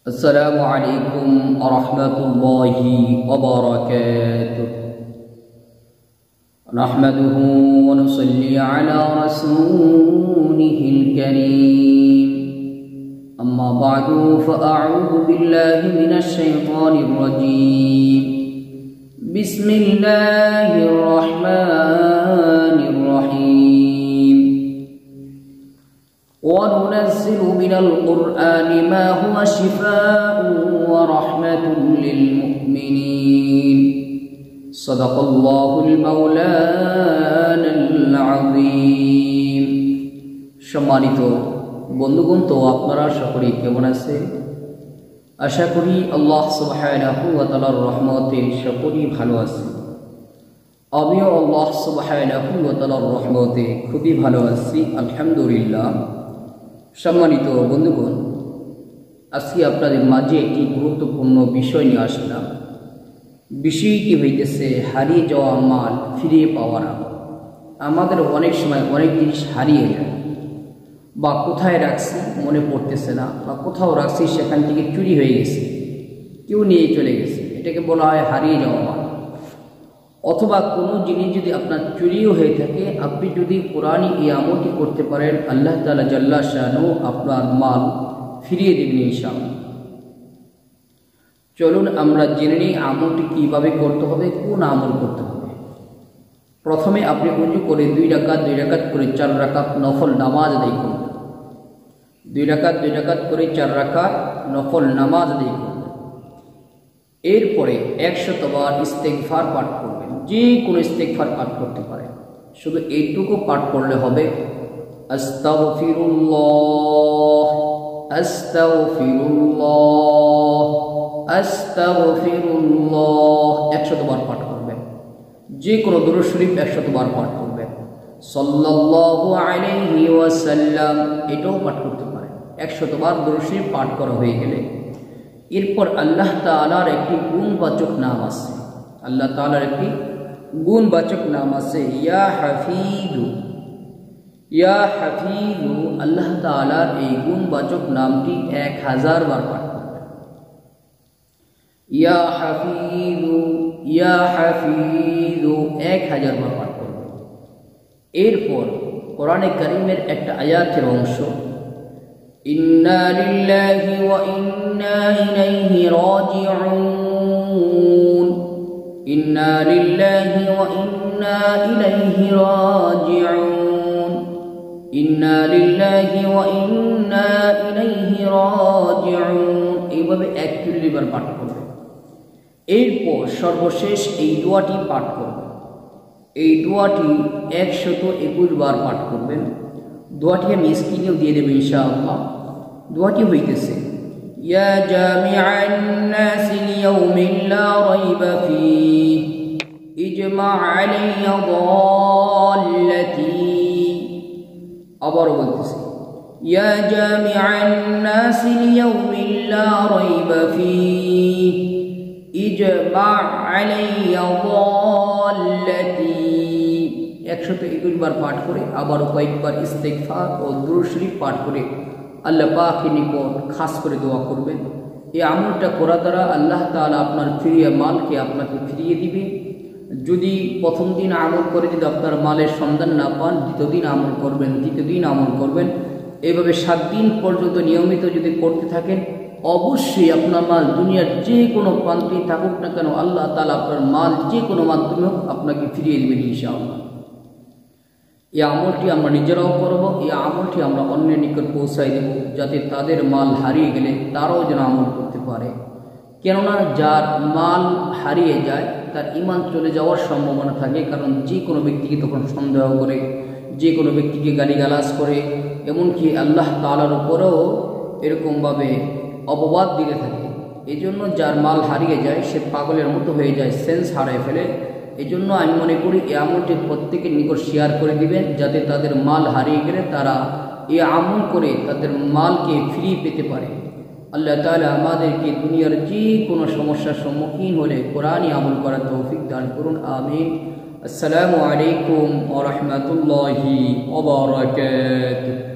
السلام عليكم ورحمة الله وبركاته. نحمده ونصلي على رسوله الكريم. أما بعد فأعوذ بالله من الشيطان الرجيم. بسم الله الرحمن الرحيم. وننزل من القرآن ما هو شفاء ورحمة للمؤمنين. صدق الله المولانا العظيم. সম্মানিত বন্ধুগণ, তো আপনারা সকলেই কেমন আছেন? আশা করি আল্লাহ সুবহানাহু ওয়া তাআলার রহমতে সকলেই ভালো আছেন। আমিও আল্লাহ সুবহানাহু ওয়া তাআলার রহমতে খুবই ভালো আছি, আলহামদুলিল্লাহ। সম্মানিত বন্ধুগণ, আজকে আপনাদের মাঝে একটি গুরুত্বপূর্ণ বিষয় নিয়ে আসলাম। বিষয়টি হইতেছে হারিয়ে যাওয়া মাল ফিরিয়ে পাওয়ার। আমাদের অনেক সময় অনেক জিনিস হারিয়ে যায়, বা কোথায় রাখছি মনে পড়তেছে না, বা কোথাও রাখছি সেখান থেকে চুরি হয়ে গেছে, কেউ নিয়ে চলে গেছে, এটাকে বলা হয় হারিয়ে যাওয়া মাল। অথবা কোনো জিনিস যদি আপনার চুরিও হয়ে থাকে, আপনি যদি কোরআনী এই আমলটি করতে পারেন, আল্লাহ তাআলা জাল্লা শানহু আপনার মাল ফিরিয়ে দেবেন ইনশাআল্লাহ। চলুন আমরা জেনে নিই আমলটি কীভাবে করতে হবে, কোন আমল করতে হবে। প্রথমে আপনি উজু করে 2 রাকাত করে 4 রাকাত নফল নামাজ আদায় করুন। 2 রাকাত করে 4 রাকাত নফল নামাজ আদায় করুন। এরপরে 100 বার ইস্তেগফার পাঠ করবেন। যে কোনো ইস্তেগফার পাঠ করতে পারেন, শুধু এইটুকু পাঠ করলে হবে। আস্তাগফিরুল্লাহ আস্তাগফিরুল্লাহ আস্তাগফিরুল্লাহ 100 বার পাঠ করবেন। যে কোনো দুরূদ শরীফ 100 বার পাঠ করবেন। সাল্লাল্লাহু আলাইহি ওয়াসাল্লাম এটাও পাঠ করতে পারেন। 100 বার দুরূদ শরীফ পাঠ করা হয়ে গেলে এরপর আল্লাহ তাআলার একটি গুণবাচক নাম আছে। আল্লাহ তাআলার একটি গুণবাচক নাম আছে, ইয়া হাফিজু। ইয়া হাফিজু, আল্লাহ তাআলার এই গুণবাচক নামটি 1000 বার পাঠ করবেন। ইয়া হাফিজু ইয়া হাফিজু 1000 বার পাঠ করবেন। এরপর কোরআনে কারীমের একটা আয়াতের অংশ, ইন্না লিল্লাহি ওয়া ইন্না ইলাইহি রাজিউন। ইন্না লিল্লাহি ওয়া ইন্না ইলাইহি রাজিউন। ইন্না লিল্লাহি ওয়া ইন্না ইলাইহি রাজিউন এইভাবে 41 বার পাঠ করবেন। এরপর সর্বশেষ এই দোয়াটি পাঠ করবেন। এই দোয়াটি 121 বার পাঠ করবেন। দোয়াটি আমি স্ক্রিনেও দিয়ে দেব ইনশাআল্লাহ। দোয়াটি হইতেছে, ইয়া জামিআন নাসি লিয়াউমিন লা রাইবা ফীহি ইজমা আলাইয়া দাল্লাতি। আবারও বলতেছি, ইয়া জামিআন নাসি লিয়াউমিন লা রাইবা ফীহি ইজমা আলাইয়া দাল্লাতি 121 বার পাঠ করে আবারও কয়েকবার ইস্তেগফার ও দুরূদ শরীফ পাঠ করে আল্লাহ পাকের নিকট খাস করে দোয়া করবেন। এই আমলটা করা দ্বারা আল্লাহ তাআলা আপনার ফিরিয়ে মালকে আপনাকে ফিরিয়ে দিবে। যদি প্রথম দিন আমল করে যদি আপনার মালের সন্ধান না পান, দ্বিতীয় দিন আমল করবেন, তৃতীয় দিন আমল করবেন, এভাবে 7 দিন পর্যন্ত নিয়মিত যদি করতে থাকেন, অবশ্যই আপনার মাল দুনিয়ার যে কোনো প্রান্তে থাকুক না কেন, আল্লাহ তাআলা আপনার মাল যে কোনো মাধ্যমে হোক আপনাকে ফিরিয়ে দেবেন ইনশাআল্লাহ। এই আমলটি আমরা নিজেরাও করব, এই আমলটি আমরা অন্যের নিকট পৌঁছাই দেব, যাতে তাদের মাল হারিয়ে গেলে তারাও যেন আমল করতে পারে। কেননা যার মাল হারিয়ে যায় তার ঈমান চলে যাওয়ার সম্ভাবনা থাকে, কারণ যে কোনো ব্যক্তিকে তখন সন্দেহ করে, যে কোনো ব্যক্তিকে গালিগালাজ করে, এমনকি আল্লাহ তাআলার উপরেও এরকমভাবে অপবাদ দিতে থাকে। এই জন্য যার মাল হারিয়ে যায় সে পাগলের মতো হয়ে যায়, সেন্স হারায় ফেলে। এই জন্য আমি মনে করি এই আমলটি প্রত্যেকের নিকট শেয়ার করে দিবেন, যাতে তাদের মাল হারিয়ে গেলে তারা এই আমল করে তাদের মালকে ফিরিয়ে পেতে পারে। আল্লাহ তাআলা আমাদেরকে দুনিয়ার যে কোনো সমস্যার সম্মুখীন হলে কোরআনী আমল করার তৌফিক দান করুন, আমিন। আসসালামু আলাইকুম ওয়া রাহমাতুল্লাহি ওয়া বারাকাতুহু।